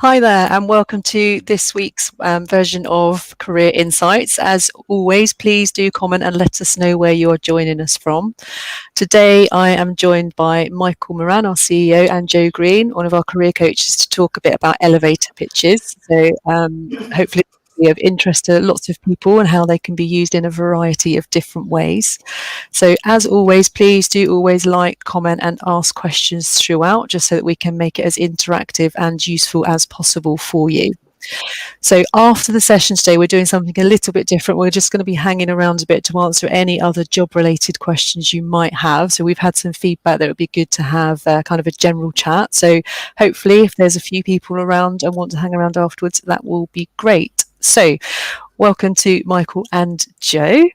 Hi there, and welcome to this week's version of Career Insights. As always, please do comment and let us know where you're joining us from. Today, I am joined by Michael Moran, our CEO, and Joe Green, one of our career coaches, to talk a bit about elevator pitches. So hopefully it'll be of interest to lots of people and how they can be used in a variety of different ways. So as always, please do always like, comment and ask questions throughout, just so that we can make it as interactive and useful as possible for you. So after the session today, we're doing something a little bit different. We're just going to be hanging around a bit to answer any other job-related questions you might have. So we've had some feedback that it would be good to have kind of a general chat. So hopefully if there's a few people around and want to hang around afterwards, that will be great. So welcome to Michael and Joe.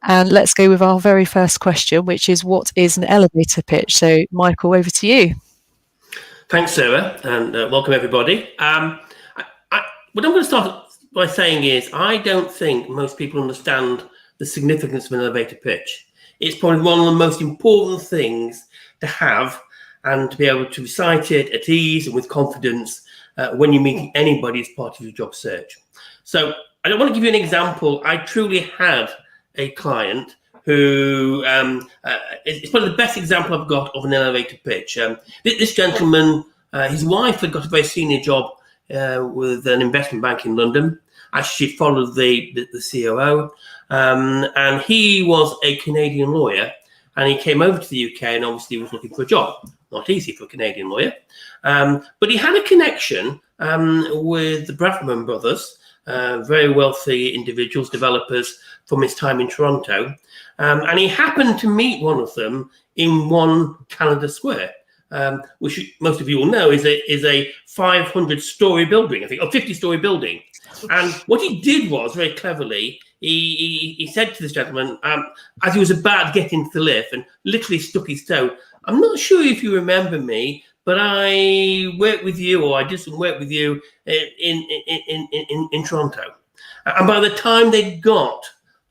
And let's go with our very first question, which is, what is an elevator pitch? So Michael, over to you. Thanks, Sarah, and welcome everybody. What I'm going to start by saying is I don't think most people understand the significance of an elevator pitch. It's probably one of the most important things to have and to be able to recite it at ease and with confidence when you're meeting anybody as part of your job search. So I don't want to give you an example. I truly had a client who it's probably the best example I've got of an elevator pitch. This gentleman, his wife had got a very senior job with an investment bank in London. Actually, she followed the COO, and he was a Canadian lawyer, and he came over to the UK and obviously was looking for a job. Not easy for a Canadian lawyer, but he had a connection with the Bradman brothers, very wealthy individuals, developers from his time in Toronto, and he happened to meet one of them in One Canada Square, which most of you will know is a 500-story building, I think, or 50-story building. And what he did was, very cleverly, he said to this gentleman, as he was about to get into the lift, and literally stuck his toe, "I'm not sure if you remember me, but I worked with you, or I did some work with you in Toronto." And by the time they got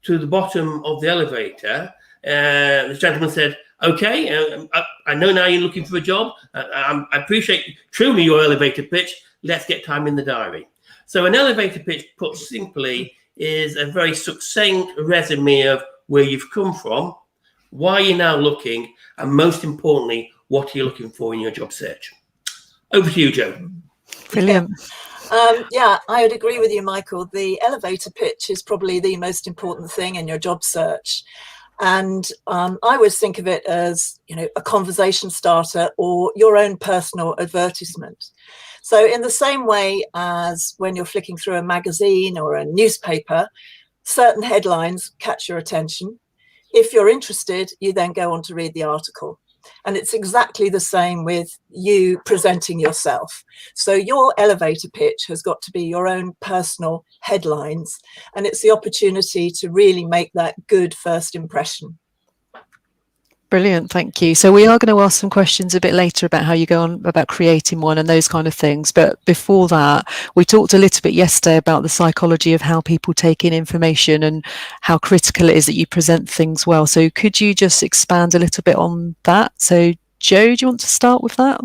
to the bottom of the elevator, this gentleman said, "Okay, I know now you're looking for a job. I appreciate truly your elevator pitch. Let's get time in the diary." So an elevator pitch, put simply, is a very succinct resume of where you've come from, why you're now looking, and most importantly, what you're looking for in your job search. Over to you, Joe. Brilliant. Yeah, I would agree with you, Michael. The elevator pitch is probably the most important thing in your job search. And I always think of it as, a conversation starter or your own personal advertisement. So in the same way as when you're flicking through a magazine or a newspaper, certain headlines catch your attention. If you're interested, you then go on to read the article. And it's exactly the same with you presenting yourself. So your elevator pitch has got to be your own personal headlines, and it's the opportunity to really make that good first impression. Brilliant, thank you. So we are going to ask some questions a bit later about how you go on about creating one and those kind of things. But before that, we talked a little bit yesterday about the psychology of how people take in information and how critical it is that you present things well. So could you just expand a little bit on that? So Joe, do you want to start with that?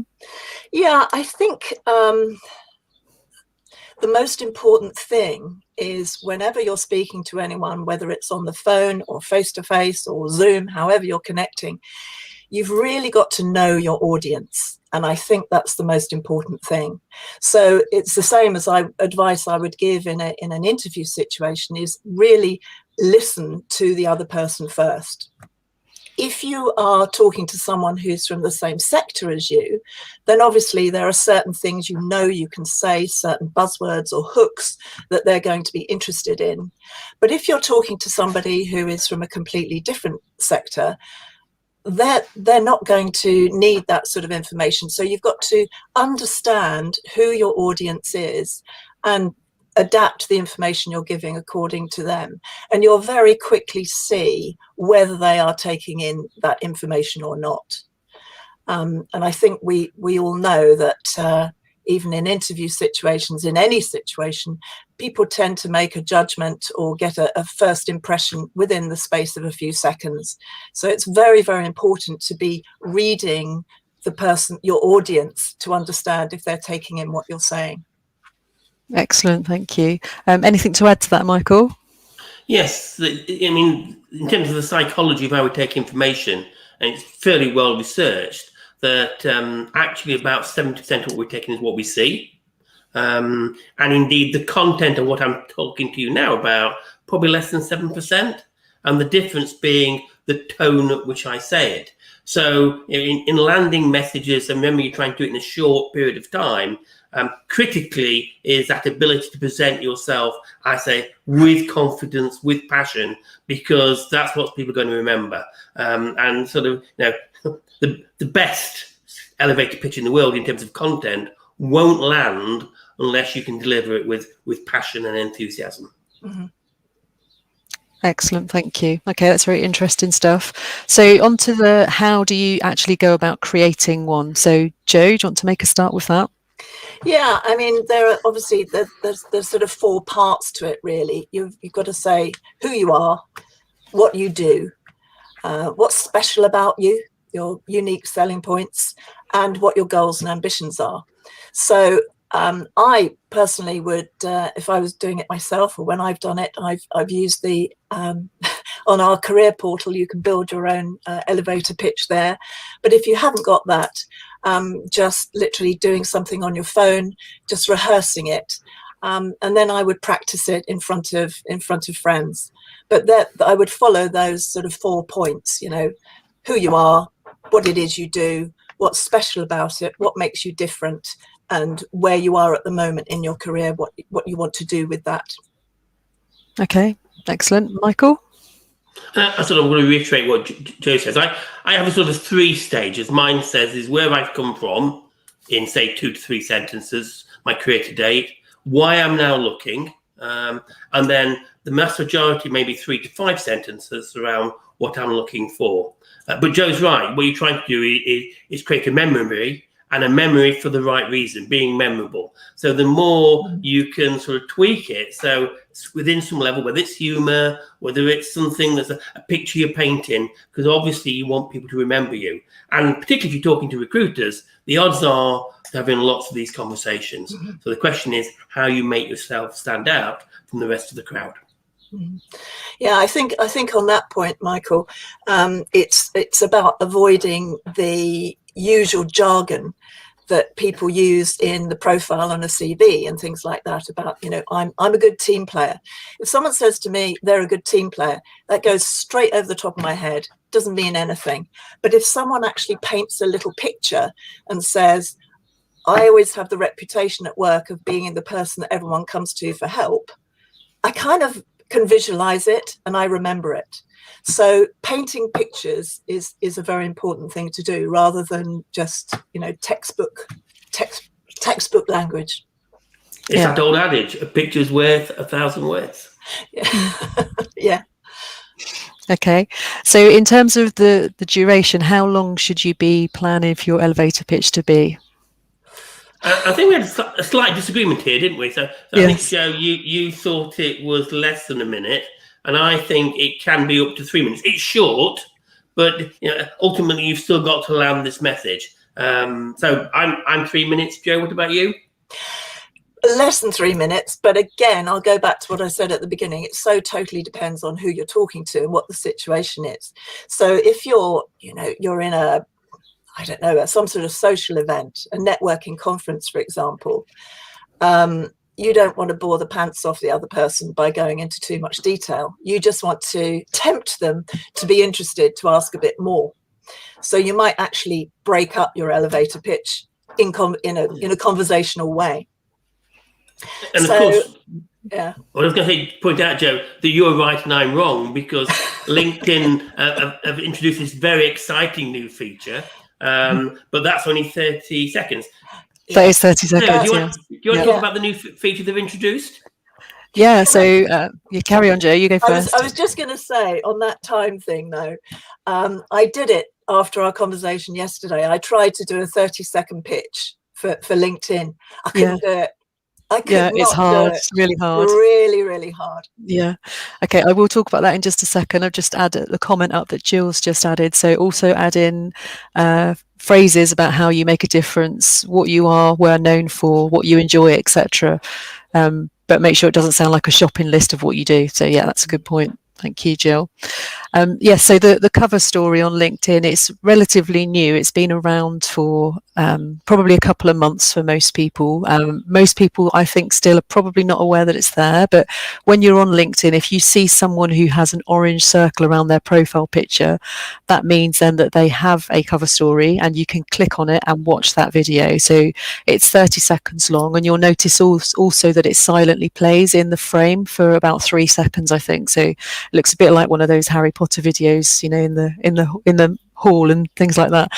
Yeah, I think the most important thing is whenever you're speaking to anyone, whether it's on the phone or face-to-face or Zoom, however you're connecting, you've really got to know your audience. And I think that's the most important thing. So it's the same as advice I would give in an interview situation is really listen to the other person first. If you are talking to someone who's from the same sector as you, then obviously there are certain things you can say, certain buzzwords or hooks that they're going to be interested in. But if you're talking to somebody who is from a completely different sector, they're not going to need that sort of information. So you've got to understand who your audience is and adapt the information you're giving according to them, and you'll very quickly see whether they are taking in that information or not. And I think we all know that even in interview situations, in any situation, people tend to make a judgment or get a first impression within the space of a few seconds. So it's very, very important to be reading the person, your audience, to understand if they're taking in what you're saying. Excellent, thank you. Anything to add to that, Michael? Yes, I mean, in terms of the psychology of how we take information, and it's fairly well researched that actually about 70% of what we're taking is what we see. And indeed, the content of what I'm talking to you now about, probably less than 7%. And the difference being the tone at which I say it. So in landing messages, and remember you're trying to do it in a short period of time, critically is that ability to present yourself, I say, with confidence, with passion, because that's what people are going to remember. And sort of, the best elevator pitch in the world in terms of content won't land unless you can deliver it with passion and enthusiasm. Mm-hmm. Excellent, thank you. Okay, that's very interesting stuff. So on to the how do you actually go about creating one? So Jo, do you want to make a start with that? Yeah, I mean, there are obviously there's sort of 4 parts to it, really. You've got to say who you are, what you do, what's special about you, your unique selling points, and what your goals and ambitions are. So I personally would, if I was doing it myself, or when I've done it, I've used the on our career portal, you can build your own elevator pitch there. But if you haven't got that, just literally doing something on your phone, just rehearsing it, and then I would practice it in front of friends. But that I would follow those sort of 4 points. Who you are, what it is you do, what's special about it, what makes you different, and where you are at the moment in your career, what you want to do with that. Okay, excellent. Michael? I sort of want to reiterate what Jo says. I have a sort of 3 stages. Mine says is where I've come from in, say, 2 to 3 sentences, my career to date, why I'm now looking, and then the mass majority, maybe 3 to 5 sentences around what I'm looking for. But Jo's right. What you're trying to do is create a memory, and a memory for the right reason, being memorable. So the more you can sort of tweak it, so it's within some level, whether it's humor, whether it's something that's a picture you're painting, because obviously you want people to remember you. And particularly if you're talking to recruiters, the odds are having lots of these conversations. Mm-hmm. So the question is how you make yourself stand out from the rest of the crowd. Yeah, I think on that point, Michael, it's about avoiding the usual jargon that people use in the profile on a CV and things like that about, I'm a good team player. If someone says to me they're a good team player, that goes straight over the top of my head, doesn't mean anything. But if someone actually paints a little picture and says, I always have the reputation at work of being the person that everyone comes to for help, I kind of can visualize it and I remember it. So painting pictures is a very important thing to do, rather than just textbook language. It's that old adage: a picture's worth 1,000 words. Yeah. Yeah. Okay, so in terms of the duration, how long should you be planning for your elevator pitch to be? I think we had a slight disagreement here, didn't we? So yes. I think, Jo, you thought it was less than a minute, and I think it can be up to 3 minutes. It's short, but ultimately you've still got to land this message. So I'm 3 minutes. Jo, what about you? Less than 3 minutes, but again, I'll go back to what I said at the beginning. It so totally depends on who you're talking to and what the situation is. So if you're in a, I don't know, some sort of social event, a networking conference, for example, you don't want to bore the pants off the other person by going into too much detail. You just want to tempt them to be interested, to ask a bit more. So you might actually break up your elevator pitch in a conversational way. And so, of course, yeah. I was going to point out, Jo, that you're right and I'm wrong, because LinkedIn have introduced this very exciting new feature, but that's only 30 seconds. That is 30 seconds. So, do you want to talk about the new feature they've introduced? Yeah, so you carry on, Jo, you go first. I was just going to say, on that time thing, though, I did it after our conversation yesterday. I tried to do a 30-second pitch for LinkedIn. I couldn't do it. It's hard. It's really hard. Really, really hard. Yeah. Okay, I will talk about that in just a second. I've just added the comment up that Jill's just added. So also add in phrases about how you make a difference, what you are known for, what you enjoy, etc. but make sure it doesn't sound like a shopping list of what you do. So yeah, that's a good point. Thank you, Jill. Yes, so the cover story on LinkedIn, it's relatively new. It's been around for probably a couple of months for most people. Most people, I think, still are probably not aware that it's there. But when you're on LinkedIn, if you see someone who has an orange circle around their profile picture, that means then that they have a cover story, and you can click on it and watch that video. So it's 30 seconds long, and you'll notice also that it silently plays in the frame for about 3 seconds, I think. So it looks a bit like one of those Harry Potter videos, you know, in the hall and things like that.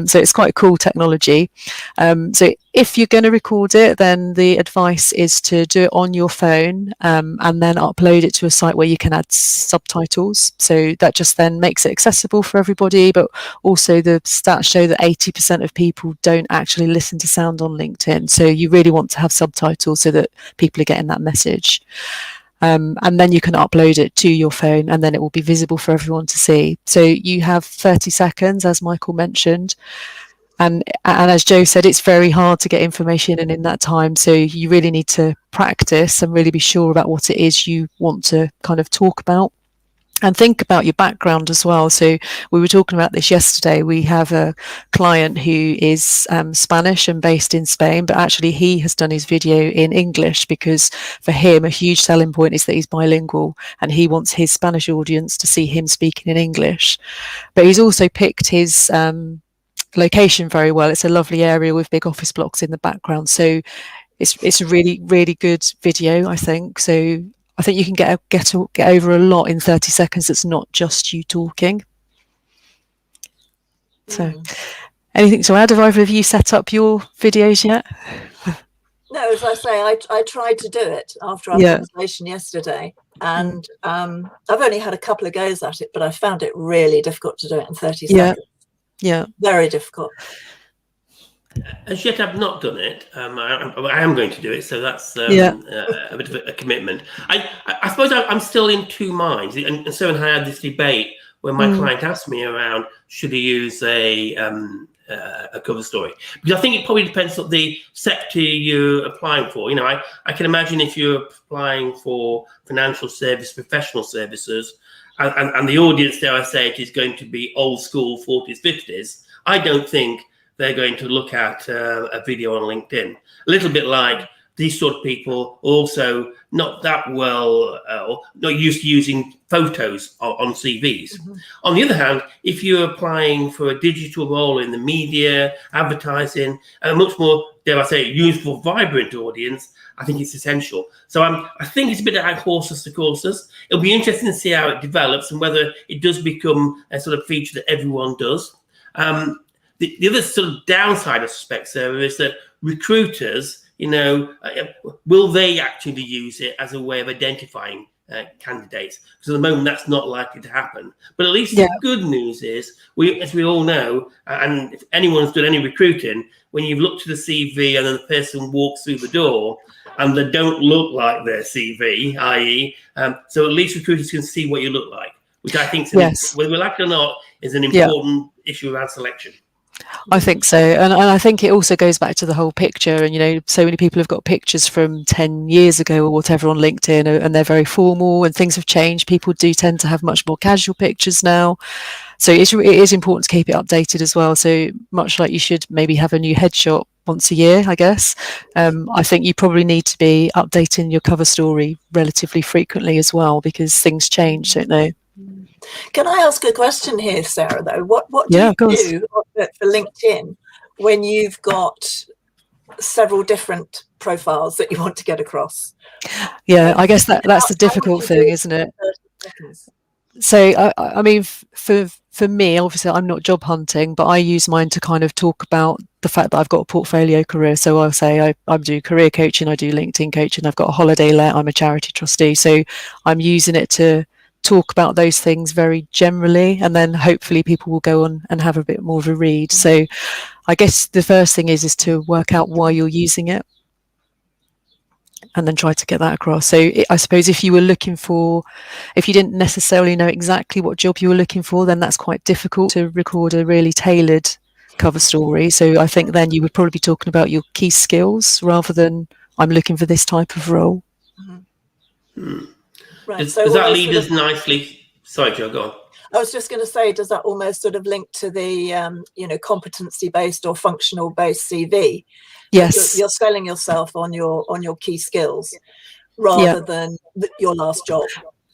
So it's quite cool technology. So if you're going to record it, then the advice is to do it on your phone, and then upload it to a site where you can add subtitles. So that just then makes it accessible for everybody. But also the stats show that 80% of people don't actually listen to sound on LinkedIn. So you really want to have subtitles so that people are getting that message. And then you can upload it to your phone, and then it will be visible for everyone to see. So you have 30 seconds, as Michael mentioned. And as Joe said, it's very hard to get information in that time. So you really need to practice and really be sure about what it is you want to kind of talk about. And think about your background as well. So we were talking about this yesterday. We have a client who is Spanish and based in Spain, but actually he has done his video in English because for him a huge selling point is that he's bilingual, and he wants his Spanish audience to see him speaking in English. But he's also picked his location very well. It's a lovely area with big office blocks in the background. So it's a really, really good video, I think. So I think you can get over a lot in 30 seconds. It's not just you talking. So anything to add? Have either of you set up your videos yet? No, as I say, I tried to do it after our conversation yesterday, and I've only had a couple of goes at it, but I found it really difficult to do it in 30 seconds. Yeah, very difficult. As yet, I've not done it. I am going to do it, so that's a bit of a commitment. I suppose I'm still in two minds, and so I had this debate when my client asked me around should he use a cover story, because I think it probably depends on the sector you're applying for. You know, I can imagine if you're applying for financial service, professional services, and the audience, dare I say it, is going to be old school 40s, 50s. I don't think they're going to look at a video on LinkedIn. A little bit like these sort of people also not that well, not used to using photos on CVs. On the other hand, if you're applying for a digital role in the media, advertising, a much more, dare I say, useful, vibrant audience, I think it's essential. So I think it's a bit like horses to courses. It'll be interesting to see how it develops and whether it does become a sort of feature that everyone does. The other sort of downside, I suspect, Sarah, is that recruiters, you know, will they actually use it as a way of identifying candidates? Because at the moment, that's not likely to happen. But at least the good news is, as we all know, and if anyone's done any recruiting, when you've looked at the CV and then the person walks through the door and they don't look like their CV, i.e., so at least recruiters can see what you look like, which I think, whether we like it or not, is an important issue around selection. I think so, and I think it also goes back to the whole picture. And you know, so many people have got pictures from 10 years ago or whatever on LinkedIn, and they're very formal, and things have changed. People do tend to have much more casual pictures now, so it is important to keep it updated as well. So much like you should maybe have a new headshot once a year, I guess, I think you probably need to be updating your cover story relatively frequently as well, because things change, don't they? Can I ask a question here, Sarah, though? What do you do for LinkedIn when you've got several different profiles that you want to get across? Yeah, I guess that's the difficult thing, isn't it? So, I mean, for me, obviously, I'm not job hunting, but I use mine to kind of talk about the fact that I've got a portfolio career. So I'll say I do career coaching, I do LinkedIn coaching, I've got a holiday let, I'm a charity trustee. So I'm using it to talk about those things very generally, and then hopefully people will go on and have a bit more of a read. So I guess the first thing is to work out why you're using it, and then try to get that across. So I suppose if you didn't necessarily know exactly what job you were looking for, then that's quite difficult to record a really tailored cover story. So I think then you would probably be talking about your key skills rather than I'm looking for this type of role. Right. Does So that almost lead us nicely? Sorry, Joe, go on. I was just going to say, does that almost sort of link to the competency-based or functional-based CV? Yes. You're selling yourself on your key skills rather than your last job.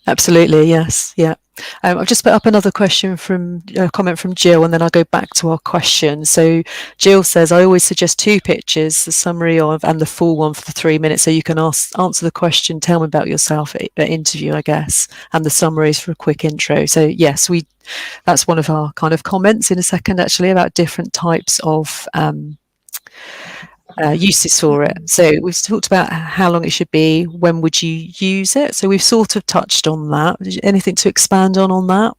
Absolutely, yes, yeah. I've just put up another question from a comment from Jill, and then I'll go back to our question. So Jill says, I always suggest 2 pictures, the summary of and the full one for the 3 minutes, so you can answer the question, tell me about yourself at interview, I guess, and the summaries for a quick intro. So yes, that's one of our kind of comments in a second, actually, about different types of uses for it. So we've talked about how long it should be, when would you use it, so we've sort of touched on that. Anything to expand on that?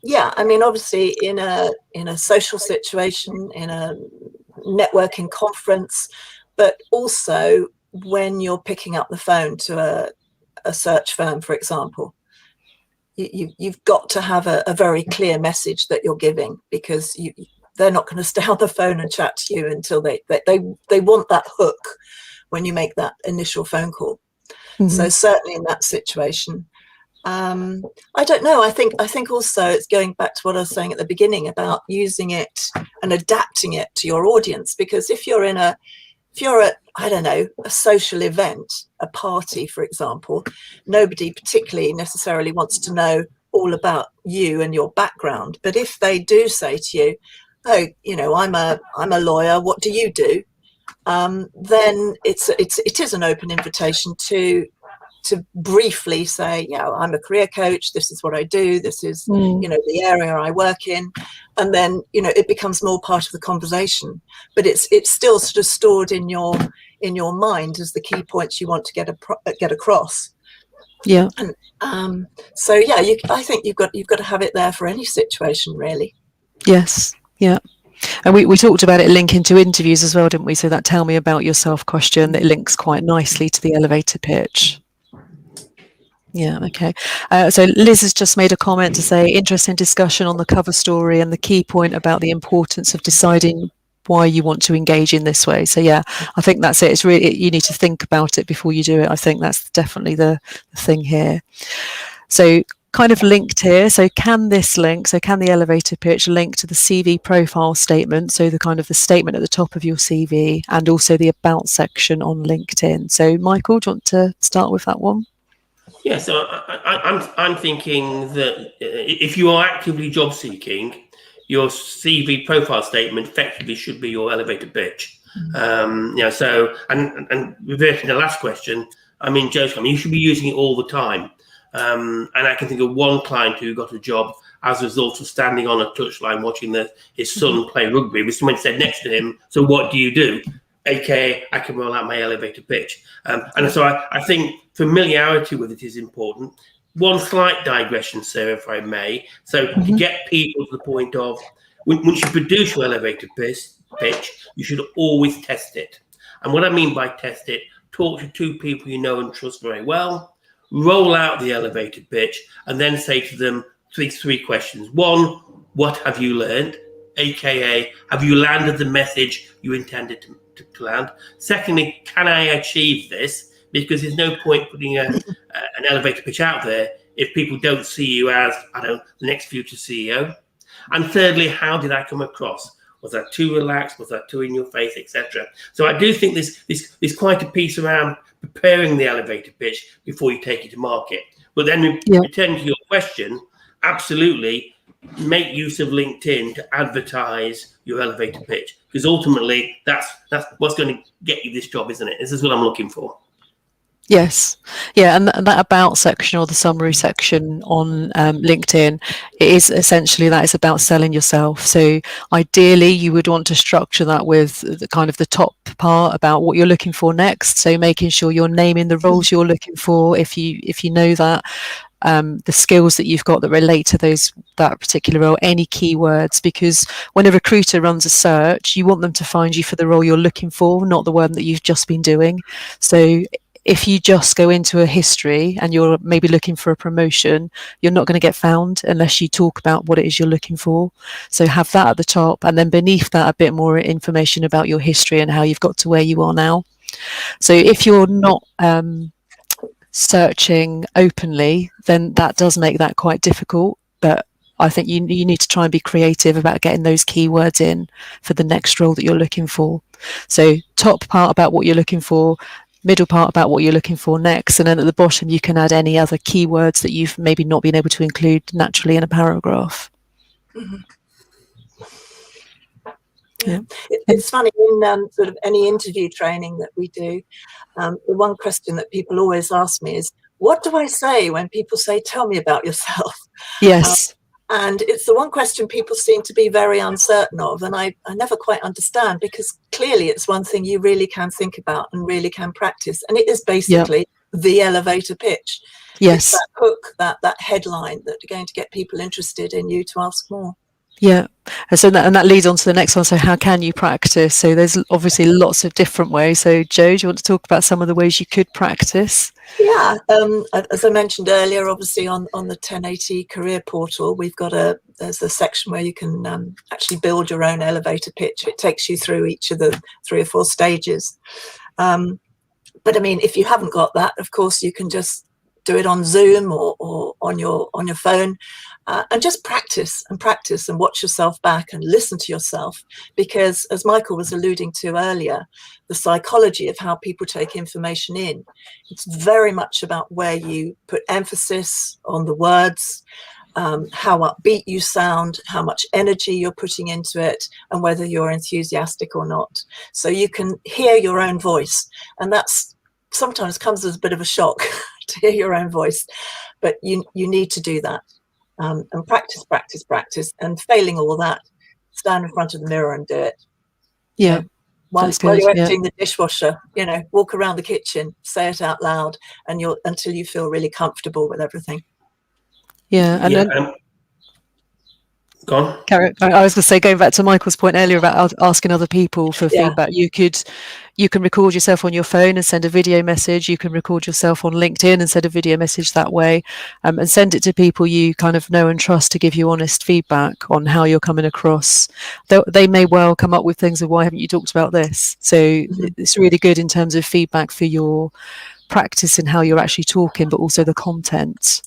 Yeah, I mean, obviously in a social situation, in a networking conference, but also when you're picking up the phone to a search firm, for example, you've got to have a very clear message that you're giving, because they're not going to stay on the phone and chat to you until they want that hook when you make that initial phone call. So certainly in that situation, I don't know. I think also it's going back to what I was saying at the beginning about using it and adapting it to your audience, because if you're at, I don't know, a social event, a party, for example, nobody particularly necessarily wants to know all about you and your background. But if they do say to you, oh, I'm a lawyer, what do you do? Then it is an open invitation to briefly say, yeah, I'm a career coach, this is what I do, this is the area I work in, and then it becomes more part of the conversation, but it's still sort of stored in your mind as the key points you want to get across. Yeah. And so yeah, I think you've got to have it there for any situation, really. Yes. Yeah. And we talked about it linking to interviews as well, didn't we? So that tell me about yourself question, that links quite nicely to the elevator pitch. Yeah, okay. So Liz has just made a comment to say, interesting discussion on the cover story and the key point about the importance of deciding why you want to engage in this way. So yeah, I think that's it. It's really, you need to think about it before you do it. I think that's definitely the thing here. So kind of linked here. So can the elevator pitch link to the CV profile statement? So the kind of the statement at the top of your CV, and also the about section on LinkedIn. So Michael, do you want to start with that one? Yeah, so I'm thinking that if you are actively job seeking, your CV profile statement effectively should be your elevator pitch. So and reverting the last question, I mean, Joe's comment, you should be using it all the time. And I can think of one client who got a job as a result of standing on a touchline watching his son play rugby, with someone said next to him, so what do you do? AKA, I can roll out my elevator pitch. And so I think familiarity with it is important. One slight digression, Sarah, if I may. So to get people to the point of, once you produce your elevator pitch, you should always test it. And what I mean by test it, talk to 2 people you know and trust very well, roll out the elevator pitch, and then say to them three questions. 1, what have you learned? AKA, have you landed the message you intended to land? Secondly, can I achieve this? Because there's no point putting an elevator pitch out there if people don't see you as, the next future CEO. And thirdly, how did I come across? Was that too relaxed? Was that too in your face, etc.? So I do think there's quite a piece around preparing the elevator pitch before you take it to market. But then returning to your question, absolutely make use of LinkedIn to advertise your elevator pitch, because ultimately that's what's going to get you this job, isn't it? This is what I'm looking for. Yes. Yeah. And that about section, or the summary section on LinkedIn, it is essentially, that is about selling yourself. So ideally you would want to structure that with the kind of the top part about what you're looking for next. So making sure you're naming the roles you're looking for, if you know that, the skills that you've got that relate to that particular role, any keywords, because when a recruiter runs a search, you want them to find you for the role you're looking for, not the one that you've just been doing. So if you just go into a history and you're maybe looking for a promotion, you're not going to get found unless you talk about what it is you're looking for. So have that at the top, and then beneath that a bit more information about your history and how you've got to where you are now. So if you're not searching openly, then that does make that quite difficult. But I think you need to try and be creative about getting those keywords in for the next role that you're looking for. So top part about what you're looking for, middle part about what you're looking for next, and then at the bottom you can add any other keywords that you've maybe not been able to include naturally in a paragraph. Mm-hmm. Yeah. It's funny, in sort of any interview training that we do, the one question that people always ask me is, what do I say when people say, tell me about yourself? Yes. And it's the one question people seem to be very uncertain of. And I never quite understand, because clearly it's one thing you really can think about and really can practice. And it is basically the elevator pitch. Yes. It's that hook, that headline that are going to get people interested in you to ask more. Yeah. And so that leads on to the next one. So how can you practice? So there's obviously lots of different ways. So Jo, do you want to talk about some of the ways you could practice? Yeah. As I mentioned earlier, obviously on the 1080 career portal, we've got there's a section where you can actually build your own elevator pitch. It takes you through each of the 3 or 4 stages. But I mean, if you haven't got that, of course, you can just do it on Zoom or on your phone, and just practice and watch yourself back and listen to yourself. Because as Michael was alluding to earlier, the psychology of how people take information in, it's very much about where you put emphasis on the words, how upbeat you sound, how much energy you're putting into it, and whether you're enthusiastic or not. So you can hear your own voice, and that's sometimes comes as a bit of a shock to hear your own voice, but you need to do that, and practice, and failing all that, stand in front of the mirror and do it. Yeah. While you're emptying the dishwasher, walk around the kitchen, say it out loud, and until you feel really comfortable with everything. Yeah. And then go on. Karen, I was going to say, going back to Michael's point earlier about asking other people for feedback, you can record yourself on your phone and send a video message. You can record yourself on LinkedIn and send a video message that way, and send it to people you kind of know and trust to give you honest feedback on how you're coming across. They may well come up with things of, why haven't you talked about this? So it's really good in terms of feedback for your practice and how you're actually talking, but also the content.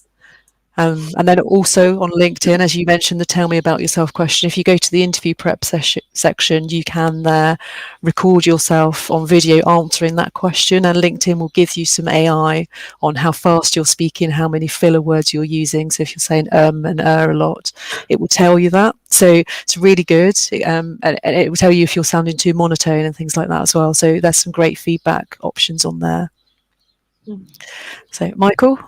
And then also on LinkedIn, as you mentioned, the tell me about yourself question, if you go to the interview prep section, you can there record yourself on video answering that question, and LinkedIn will give you some AI on how fast you're speaking, how many filler words you're using. So if you're saying and a lot, it will tell you that. So it's really good, and it will tell you if you're sounding too monotone and things like that as well. So there's some great feedback options on there. So Michael?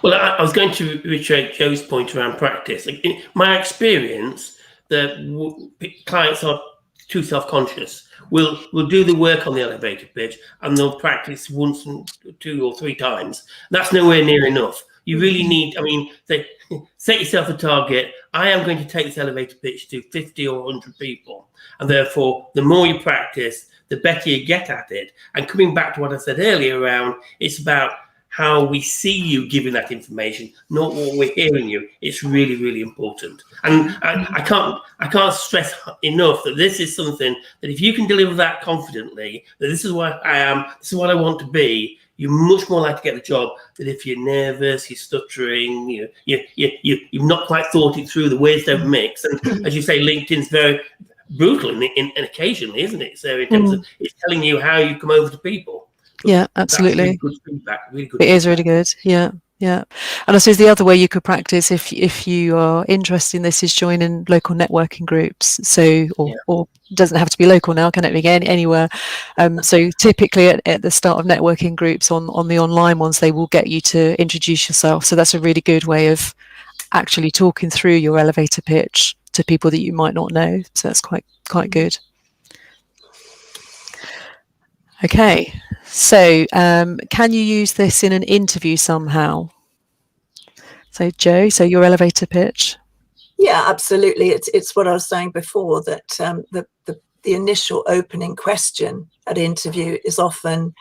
Well, I was going to reiterate Joe's point around practice. In my experience, the clients are too self-conscious. We'll do the work on the elevator pitch, and they'll practice once, 2 or 3 times. That's nowhere near enough. You really need, set yourself a target. I am going to take this elevator pitch to 50 or 100 people. And therefore, the more you practice, the better you get at it. And coming back to what I said earlier around, it's about how we see you giving that information, not what we're hearing you. It's really, really important. And I can't stress enough that this is something that if you can deliver that confidently, that this is what I am, this is what I want to be, you're much more likely to get the job than if you're nervous, you're stuttering, you've not quite thought it through, the words don't mix. And as you say, LinkedIn's very brutal in occasionally, isn't it? So in terms of it's telling you how you come over to people. Yeah, absolutely. Really good feedback. Really good. It is really good. Yeah. And I suppose the other way you could practice, if you are interested in this, is joining local networking groups. So, or doesn't have to be local now, can it be anywhere? So typically at the start of networking groups on the online ones, they will get you to introduce yourself. So that's a really good way of actually talking through your elevator pitch to people that you might not know. So that's quite good. Okay, so can you use this in an interview somehow? So Jo, your elevator pitch. Yeah, absolutely. It's what I was saying before, that the initial opening question at interview is often,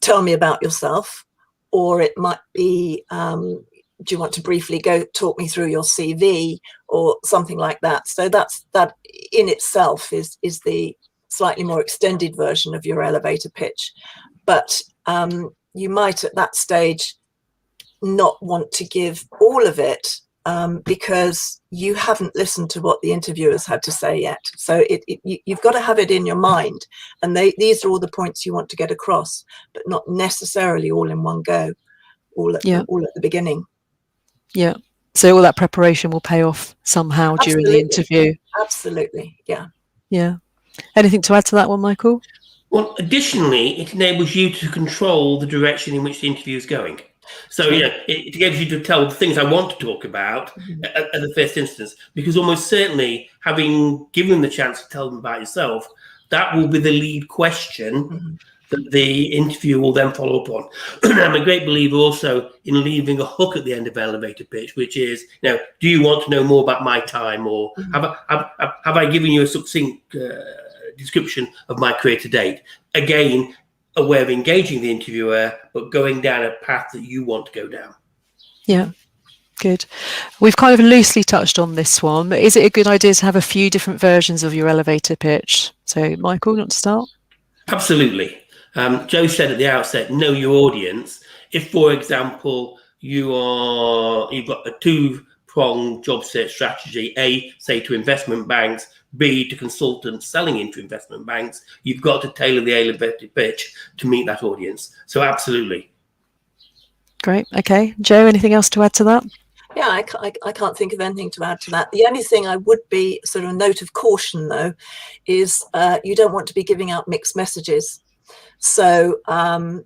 tell me about yourself, or it might be, do you want to briefly talk me through your CV, or something like that. So that in itself is the slightly more extended version of your elevator pitch. But you might at that stage not want to give all of it, because you haven't listened to what the interviewers had to say yet. So you've got to have it in your mind, and these are all the points you want to get across, but not necessarily all in one go, all at the beginning. Yeah. So all that preparation will pay off somehow during the interview. Absolutely. Yeah. Yeah. Anything to add to that one, Michael? Well, additionally, it enables you to control the direction in which the interview is going. So, it enables you to tell the things I want to talk about at the first instance, because almost certainly, having given them the chance to tell them about yourself, that will be the lead question that the interview will then follow up on. I'm a great believer also in leaving a hook at the end of elevator pitch, which is, do you want to know more about my time, or have I given you a succinct description of my career to date? Again, a way of engaging the interviewer, but going down a path that you want to go down. Yeah, good. We've kind of loosely touched on this one, but is it a good idea to have a few different versions of your elevator pitch? So, Michael, you want to start? Absolutely. Joe said at the outset, know your audience. If, for example, you've got a two-pronged job search strategy, A, say to investment banks, B, to consultants selling into investment banks, you've got to tailor the elevator pitch to meet that audience. So absolutely. Great. Okay. Joe, anything else to add to that? Yeah, I can't think of anything to add to that. The only thing I would be sort of a note of caution, though, is you don't want to be giving out mixed messages. So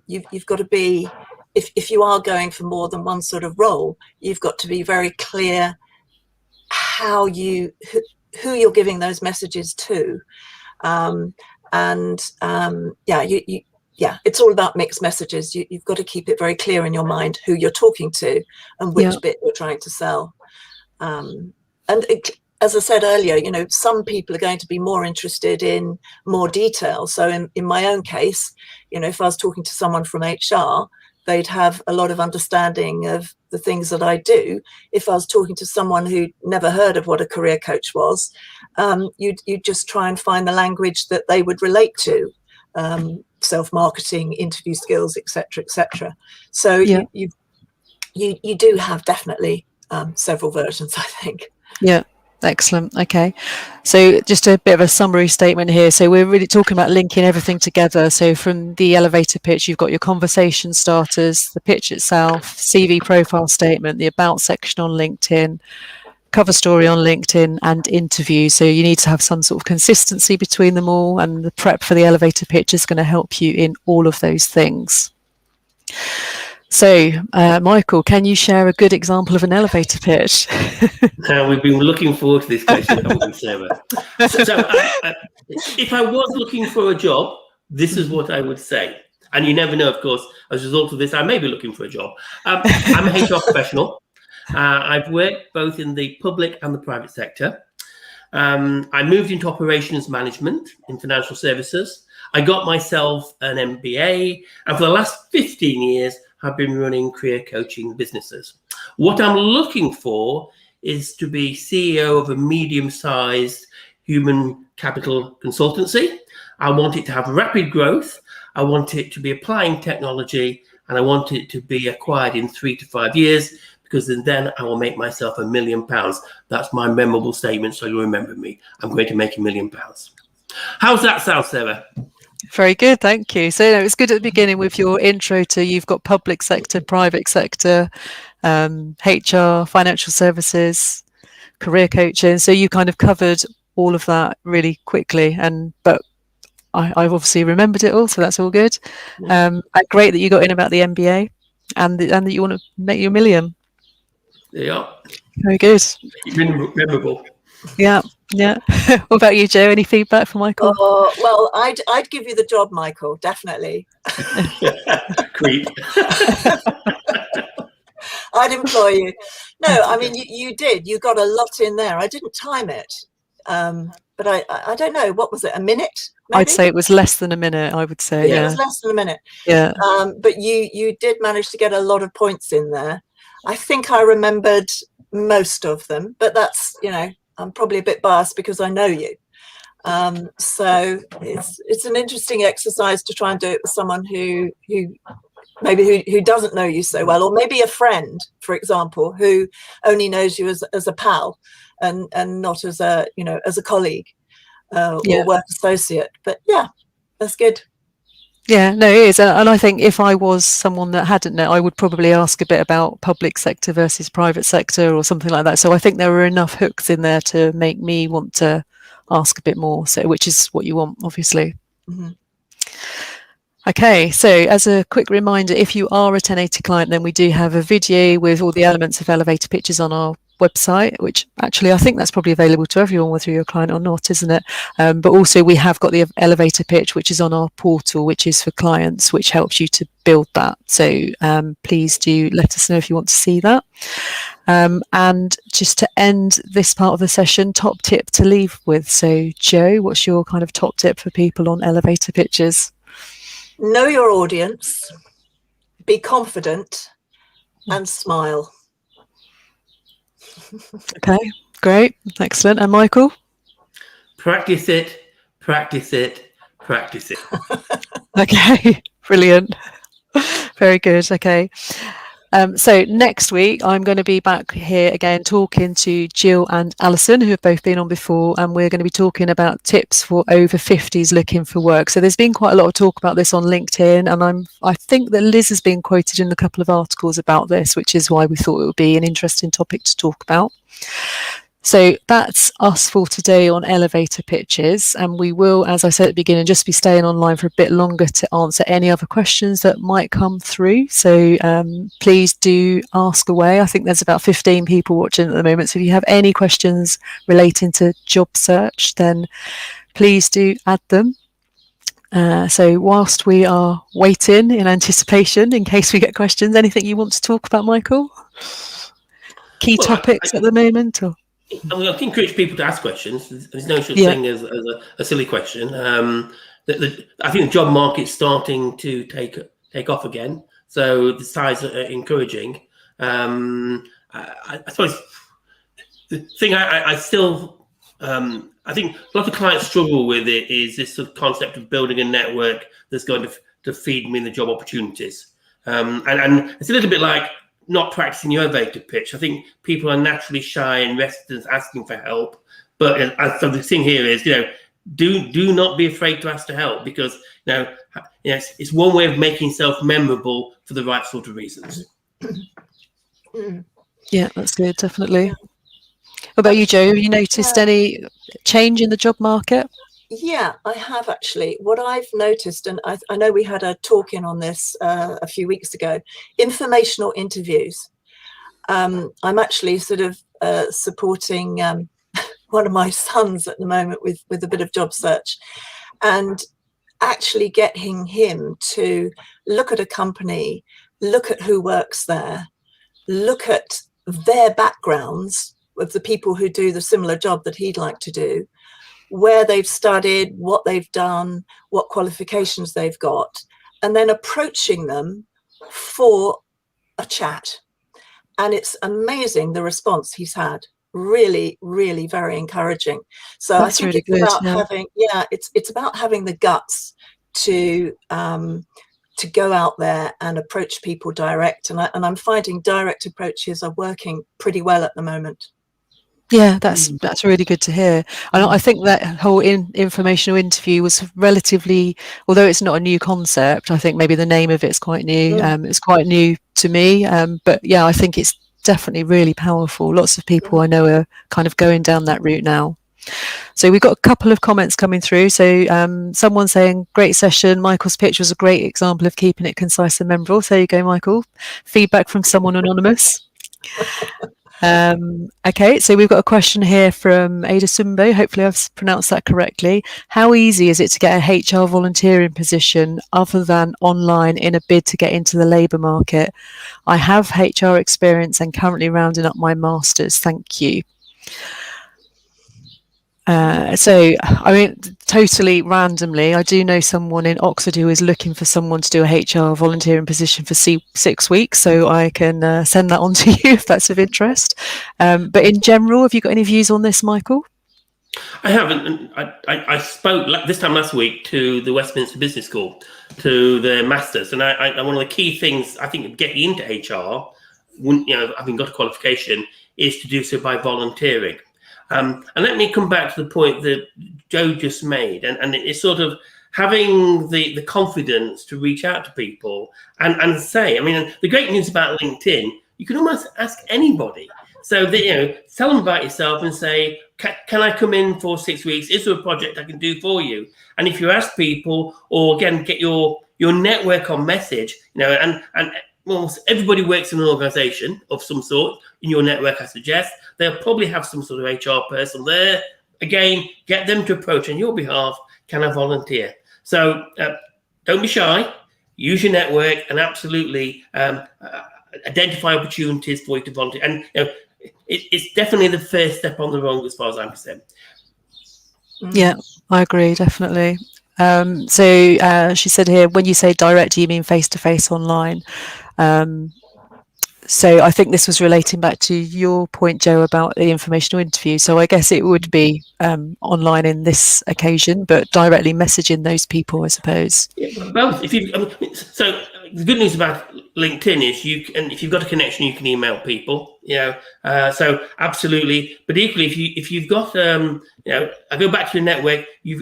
you've got to be, if you are going for more than one sort of role, you've got to be very clear who you're giving those messages to, it's all about mixed messages. You've got to keep it very clear in your mind who you're talking to and which bit you're trying to sell. As I said earlier, some people are going to be more interested in more detail. So in my own case, if I was talking to someone from HR, they'd have a lot of understanding of the things that I do. If I was talking to someone who'd never heard of what a career coach was, you'd just try and find the language that they would relate to, self-marketing, interview skills, etc., etc. So you do have definitely several versions, I think. Yeah. Excellent. Okay. So just a bit of a summary statement here. So we're really talking about linking everything together. So from the elevator pitch, you've got your conversation starters, the pitch itself, CV profile statement, the about section on LinkedIn, cover story on LinkedIn, and interview. So you need to have some sort of consistency between them all, and the prep for the elevator pitch is going to help you in all of those things. So, Michael, can you share a good example of an elevator pitch? We've been looking forward to this question, haven't we, Sarah? So if I was looking for a job, this is what I would say. And you never know, of course, as a result of this, I may be looking for a job. I'm a HR professional. I've worked both in the public and the private sector. I moved into operations management in financial services. I got myself an MBA, and for the last 15 years, I've been running career coaching businesses. What I'm looking for is to be CEO of a medium-sized human capital consultancy. I want it to have rapid growth. I want it to be applying technology, and I want it to be acquired in 3 to 5 years, because then I will make myself £1 million. That's my memorable statement, so you'll remember me. I'm going to make £1 million. How's that sound, Sarah? Very good, thank you. So it's good at the beginning with your intro to, you've got public sector, private sector, HR, financial services, career coaching. So you kind of covered all of that really quickly, but I've obviously remembered it all, so that's all good. And great that you got in about the MBA and that you want to make your $1 million. Yeah. Very good. Memorable. Yeah. What about you, Joe? Any feedback from Michael? Well, I'd give you the job, Michael, definitely. Creep. I'd employ you. No, I mean, you did. You got a lot in there. I didn't time it. But I don't know. What was it? A minute? maybe? I'd say it was less than a minute, I would say. It Yeah. was less than a minute. Yeah. But you did manage to get a lot of points in there. I think I remembered most of them, but that's, I'm probably a bit biased because I know you. So it's an interesting exercise to try and do it with someone who doesn't know you so well, or maybe a friend, for example, who only knows you as a pal and not as a colleague or work associate. But yeah, that's good. Yeah, no, it is. And I think if I was someone that hadn't known, I would probably ask a bit about public sector versus private sector or something like that. So I think there were enough hooks in there to make me want to ask a bit more. So, which is what you want, obviously. Mm-hmm. Okay, so as a quick reminder, if you are a 1080 client, then we do have a video with all the elements of elevator pitches on our website, which actually I think that's probably available to everyone, whether you're a client or not, isn't it? But also we have got the elevator pitch, which is on our portal, which is for clients, which helps you to build that. So please do let us know if you want to see that. And just to end this part of the session, top tip to leave with. So Jo, what's your kind of top tip for people on elevator pitches? Know your audience, be confident, and smile. Okay, great, excellent. And Michael? Practice it, practice it, practice it. Okay, brilliant. Very good. Okay. So next week, I'm going to be back here again talking to Jill and Alison, who have both been on before, and we're going to be talking about tips for over 50s looking for work. So there's been quite a lot of talk about this on LinkedIn, and I think that Liz has been quoted in a couple of articles about this, which is why we thought it would be an interesting topic to talk about. So that's us for today on elevator pitches, and we will, as I said at the beginning, just be staying online for a bit longer to answer any other questions that might come through. So please do ask away. I think there's about 15 people watching at the moment, so if you have any questions relating to job search, then please do add them. So whilst we are waiting in anticipation, in case we get questions, anything you want to talk about, Michael? Key topics at the moment? Or? I mean, I can encourage people to ask questions. There's no such thing as a silly question. I think the job market's starting to take off again, so the signs are encouraging. I suppose the thing I think a lot of clients struggle with it is this sort of concept of building a network that's going to feed me the job opportunities, and it's a little bit like not practicing your elevator pitch. I think people are naturally shy and reticent asking for help. But so the thing here is, do not be afraid to ask for help, because it's one way of making yourself memorable for the right sort of reasons. Yeah, that's good, definitely. What about you, Jo? Have you noticed any change in the job market? Yeah, I have actually. What I've noticed, and I know we had a talk in on this a few weeks ago, informational interviews. I'm actually sort of supporting one of my sons at the moment with a bit of job search, and actually getting him to look at a company, look at who works there, look at their backgrounds of the people who do the similar job that he'd like to do, where they've studied, what they've done, what qualifications they've got, and then approaching them for a chat. And it's amazing the response he's had. Really, really very encouraging. So That's I think really it's good, about having, it's about having the guts to go out there and approach people direct. And I'm finding direct approaches are working pretty well at the moment. Yeah, that's really good to hear. And I think that whole informational interview was relatively, although it's not a new concept, I think maybe the name of it's quite new. It's quite new to me. But yeah, I think it's definitely really powerful. Lots of people I know are kind of going down that route now. So we've got a couple of comments coming through. So someone saying, great session. Michael's pitch was a great example of keeping it concise and memorable. So there you go, Michael. Feedback from someone anonymous. Okay, so we've got a question here from Ada Sumbo. Hopefully I've pronounced that correctly. How easy is it to get a HR volunteering position other than online in a bid to get into the labour market? I have HR experience and currently rounding up my masters. Thank you. So, I mean, totally randomly, I do know someone in Oxford who is looking for someone to do a HR volunteering position for 6 weeks. So I can send that on to you if that's of interest. But in general, have you got any views on this, Michael? I haven't. I spoke this time last week to the Westminster Business School, to the masters, and one of the key things I think of getting into HR, having got a qualification, is to do so by volunteering. And let me come back to the point that Joe just made, and it's sort of having the confidence to reach out to people and say. I mean, the great news about LinkedIn, you can almost ask anybody. So that, tell them about yourself and say, can I come in for 6 weeks? Is there a project I can do for you? And if you ask people, or again, get your network on message, and well, everybody works in an organization of some sort in your network, I suggest. They'll probably have some sort of HR person there. Again, get them to approach on your behalf. Can I volunteer? So don't be shy. Use your network and absolutely identify opportunities for you to volunteer. And it's definitely the first step on the road as far as I'm concerned. Yeah, I agree, definitely. So she said here, when you say direct, do you mean face-to-face online? So I think this was relating back to your point, Joe, about the informational interview. So I guess it would be online in this occasion, but directly messaging those people, I suppose. Yeah, both. So the good news about LinkedIn is if you've got a connection, you can email people. So absolutely. But equally, if you've got I go back to the network. She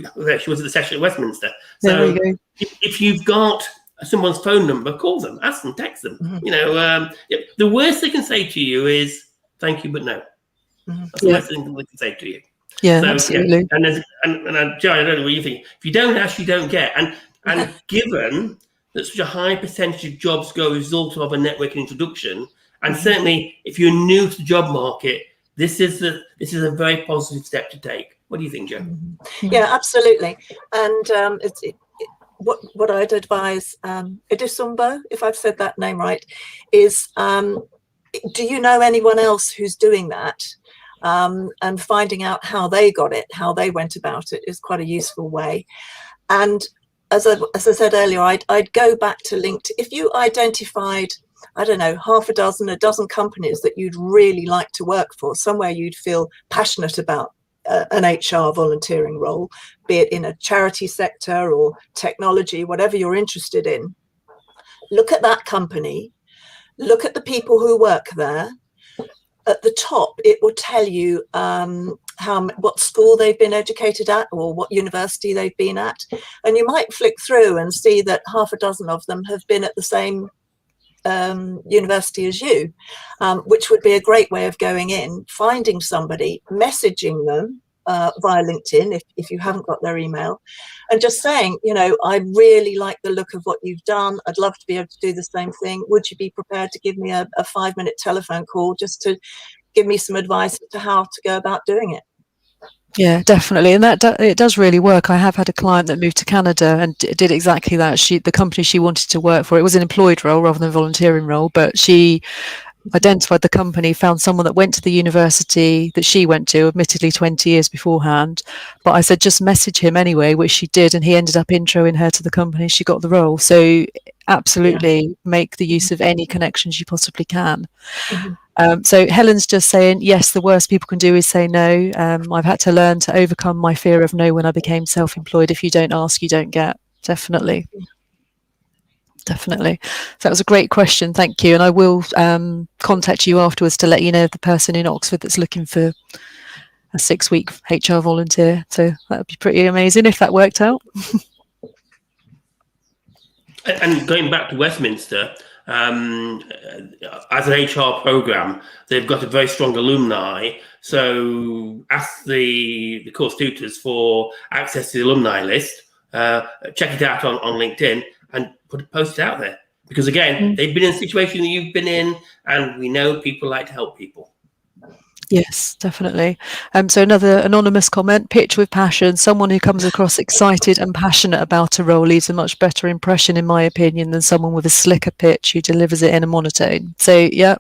was at the session at Westminster. So there you go. If you've got someone's phone number, call them, ask them, text them. The worst they can say to you is thank you, but no. That's the worst thing they can say to you. Yeah, so, absolutely. And Joe, I don't know what you think. If you don't ask, you don't get. And given that such a high percentage of jobs go as a result of a networking introduction, and certainly if you're new to the job market, this is a very positive step to take. What do you think, Joe? Yeah, absolutely. And what I'd advise Idisumbo, if I've said that name right, is do you know anyone else who's doing that? And finding out how they got it, how they went about it, is quite a useful way. And as I said earlier, I'd go back to LinkedIn. If you identified, I don't know, a dozen companies that you'd really like to work for, somewhere you'd feel passionate about an HR volunteering role, be it in a charity sector or technology, whatever you're interested in, look at that company, look at the people who work there. At the top, it will tell you what school they've been educated at or what university they've been at. And you might flick through and see that half a dozen of them have been at the same university as you, which would be a great way of going in, finding somebody, messaging them via LinkedIn if you haven't got their email, and just saying, I really like the look of what you've done. I'd love to be able to do the same thing. Would you be prepared to give me a 5-minute telephone call just to give me some advice as to how to go about doing it? Yeah, definitely. And it does really work. I have had a client that moved to Canada and did exactly that. The company she wanted to work for, it was an employed role rather than a volunteering role, but she identified the company, found someone that went to the university that she went to, admittedly 20 years beforehand. But I said, just message him anyway, which she did. And he ended up introing her to the company. She got the role. So absolutely make the use of any connections you possibly can. So Helen's just saying, yes, the worst people can do is say no. I've had to learn to overcome my fear of no when I became self-employed. If you don't ask, you don't get. Definitely. So that was a great question. Thank you. And I will contact you afterwards to let you know of the person in Oxford that's looking for a 6-week HR volunteer. So that would be pretty amazing if that worked out. And going back to Westminster, as an HR program, they've got a very strong alumni. So ask the course tutors for access to the alumni list. Check it out on LinkedIn and post it out there. Because again, they've been in a situation that you've been in, and we know people like to help people. Yes, definitely. So another anonymous comment, pitch with passion. Someone who comes across excited and passionate about a role leaves a much better impression, in my opinion, than someone with a slicker pitch who delivers it in a monotone. So, yeah,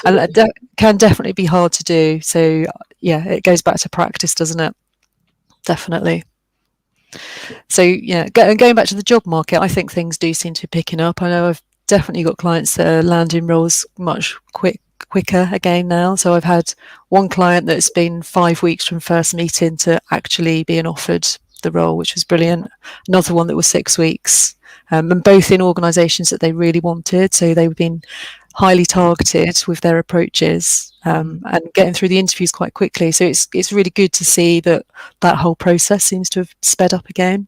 and that can definitely be hard to do. So, yeah, it goes back to practice, doesn't it? definitely. So yeah, going back to the job market, I think things do seem to be picking up. I know I've definitely got clients that are landing roles much quicker again now. So I've had one client that's been 5 weeks from first meeting to actually being offered the role, which was brilliant. Another one that was 6 weeks, and both in organisations that they really wanted. So they've been highly targeted with their approaches, and getting through the interviews quite quickly. So it's really good to see that whole process seems to have sped up again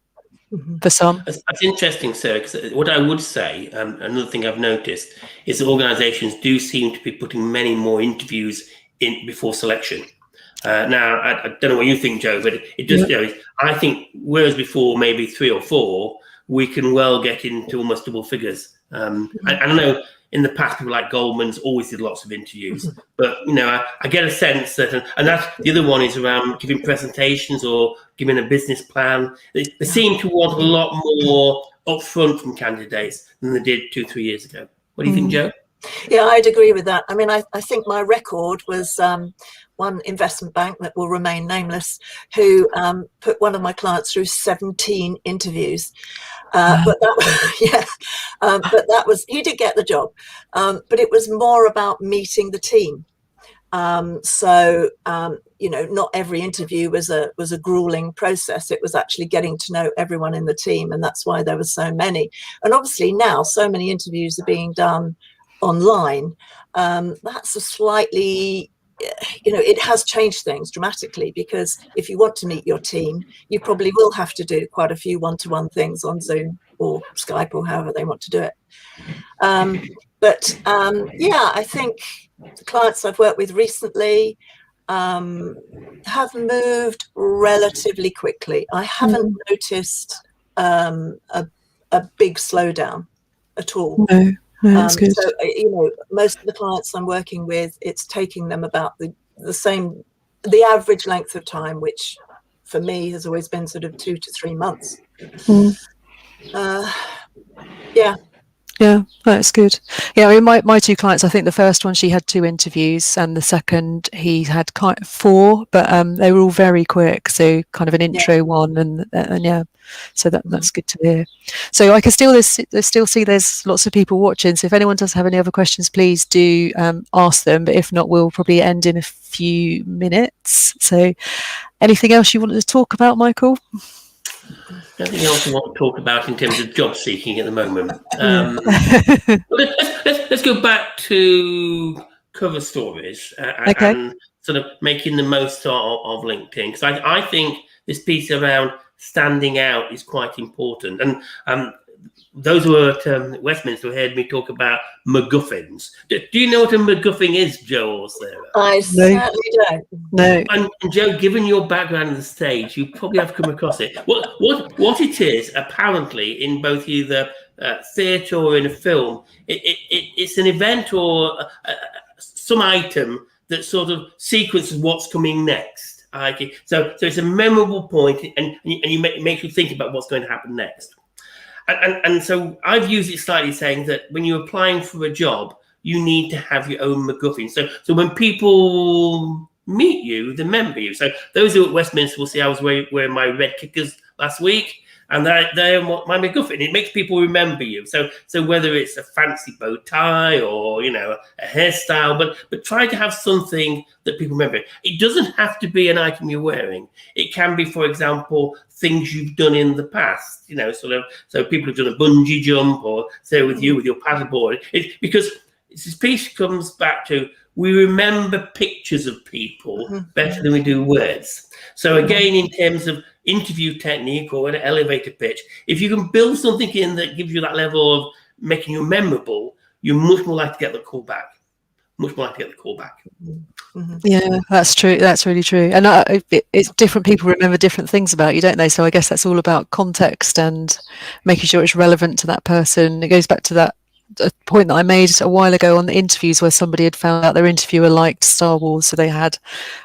for some. That's interesting, Sarah, because what I would say, another thing I've noticed, is that organisations do seem to be putting many more interviews in before selection. Now, I don't know what you think, Joe, but it just, I think whereas before maybe 3 or 4, we can well get into almost double figures. I don't know, in the past, people like Goldman's always did lots of interviews, but I get a sense that, and that's the other one is around giving presentations or giving a business plan. They seem to want a lot more upfront from candidates than they did 2-3 years ago. What do you think, Joe? Yeah, I'd agree with that. I mean, I think my record was one investment bank that will remain nameless, who put one of my clients through 17 interviews. But that was, he did get the job, but it was more about meeting the team. Not every interview was a grueling process. It was actually getting to know everyone in the team, and that's why there were so many. And obviously now so many interviews are being done online. That's a slightly, it has changed things dramatically, because if you want to meet your team, you probably will have to do quite a few one-to-one things on Zoom or Skype or however they want to do it. I think the clients I've worked with recently have moved relatively quickly. I haven't noticed a big slowdown at all. No. That's good. So, most of the clients I'm working with, it's taking them about the average length of time, which for me has always been sort of 2 to 3 months. Yeah, that's good. Yeah, I mean, my 2 clients, I think the first one, she had 2 interviews, and the second he had 4, but they were all very quick. So kind of an intro one, and so that's good to hear. So I can still see there's lots of people watching. So if anyone does have any other questions, please do ask them. But if not, we'll probably end in a few minutes. So anything else you wanted to talk about, Michael? Nothing else I want to talk about in terms of job seeking at the moment. Let's go back to cover stories and sort of making the most of LinkedIn, because I think this piece around standing out is quite important. And those who are at Westminster heard me talk about MacGuffins. Do you know what a MacGuffin is, Joe or Sarah? I certainly don't. No. And Joe, given your background on the stage, you probably have come across it. What it is, apparently, in both either theatre or in a film, it's an event or some item that sort of sequences what's coming next. So it's a memorable point, and it makes you think about what's going to happen next. And so I've used it slightly, saying that when you're applying for a job, you need to have your own MacGuffin. So when people meet you, they remember you. So those who are at Westminster will see I was wearing my red kickers last week, and they're my MacGuffin. It makes people remember you. So whether it's a fancy bow tie or a hairstyle, but try to have something that people remember. It doesn't have to be an item you're wearing. It can be, for example, things you've done in the past. So people have done a bungee jump, or say with you with your paddleboard. Because this piece comes back to, we remember pictures of people better than we do words. So again, in terms of interview technique or an elevator pitch, if you can build something in that gives you that level of making you memorable, you're much more likely to get the call back. Yeah, that's true. That's really true. And it's different people remember different things about you, don't they? So I guess that's all about context and making sure it's relevant to that person. It goes back to that point that I made a while ago on the interviews, where somebody had found out their interviewer liked Star Wars, so they had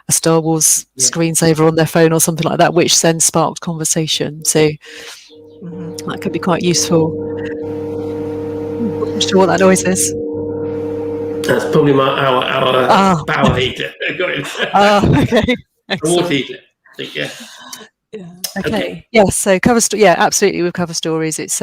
a Star Wars screensaver on their phone or something like that, which then sparked conversation. So that could be quite useful. I'm not sure what that noise is. That's probably our power heater. Okay. Water heater. I think, Yeah. Okay. Yes. So yeah, absolutely. With cover stories, it's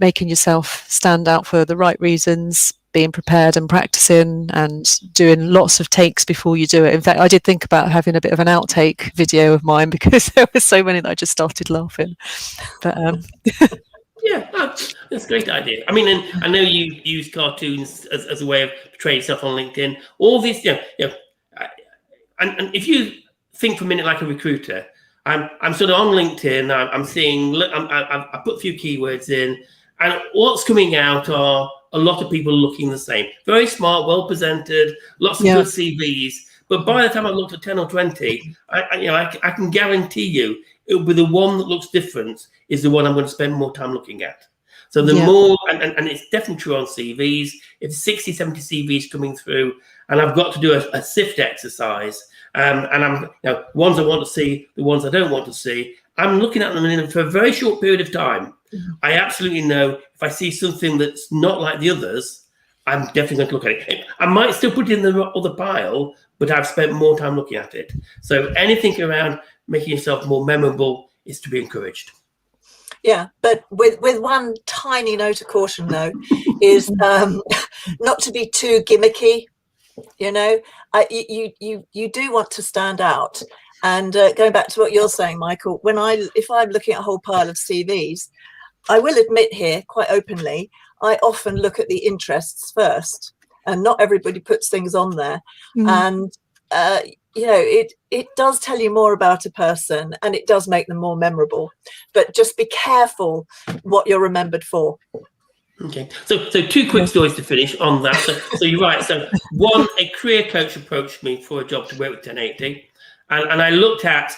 making yourself stand out for the right reasons, being prepared and practicing and doing lots of takes before you do it. In fact, I did think about having a bit of an outtake video of mine because there were so many that I just started laughing. But Yeah, that's a great idea. I mean, and I know you use cartoons as a way of portraying yourself on LinkedIn. All these, and if you think for a minute like a recruiter, I'm sort of on LinkedIn. I'm seeing. I put a few keywords in, and what's coming out are a lot of people looking the same. Very smart, well presented, lots of good CVs. But by the time I looked at 10 or 20, I can guarantee you it'll be the one that looks different is the one I'm going to spend more time looking at. So the more, and it's definitely true on CVs, if 60, 70 CVs coming through, and I've got to do a sift exercise, and I'm, ones I want to see, the ones I don't want to see, I'm looking at them for a very short period of time. I absolutely know if I see something that's not like the others, I'm definitely going to look at it. I might still put it in the other pile, but I've spent more time looking at it. So anything around making yourself more memorable is to be encouraged. Yeah, but with one tiny note of caution, though, is not to be too gimmicky. You do want to stand out. And going back to what you're saying, Michael, if I'm looking at a whole pile of CVs, I will admit here quite openly, I often look at the interests first, and not everybody puts things on there. And it does tell you more about a person, and it does make them more memorable. But just be careful what you're remembered for. Okay, so two quick stories to finish on that. So you're right. So one, a career coach approached me for a job to work with 1080, and I looked at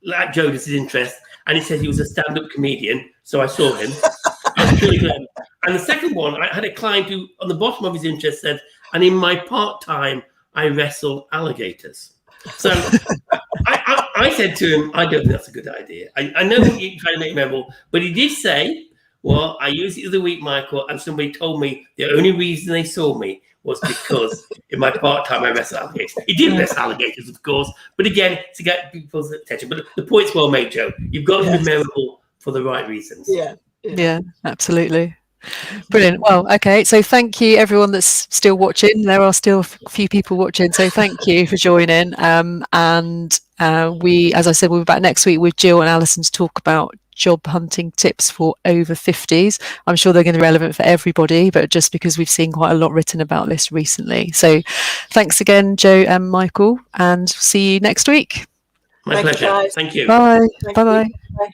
Jodas's interest, and he said he was a stand-up comedian. So I saw him. And the second one, I had a client who, on the bottom of his interest, said, "And in my part-time, I wrestle alligators." So I said to him, "I don't think that's a good idea. I know what you're trying to make memorable, but he did say, well, I used it the other week, Michael, and somebody told me the only reason they saw me was because in my part-time I wrestle alligators." He didn't wrestle alligators, of course, but again, to get people's attention. But the point's well made, Joe. You've got to be memorable for the right reasons. Yeah, absolutely. Brilliant. Well, okay. So thank you, everyone that's still watching. There are still a few people watching. So thank you for joining. We, as I said, we'll be back next week with Jill and Alison to talk about job hunting tips for over 50s. I'm sure they're going to be relevant for everybody, but just because we've seen quite a lot written about this recently. So thanks again, Joe and Michael, and see you next week. My pleasure. Thank you. Bye. Bye-bye. Bye.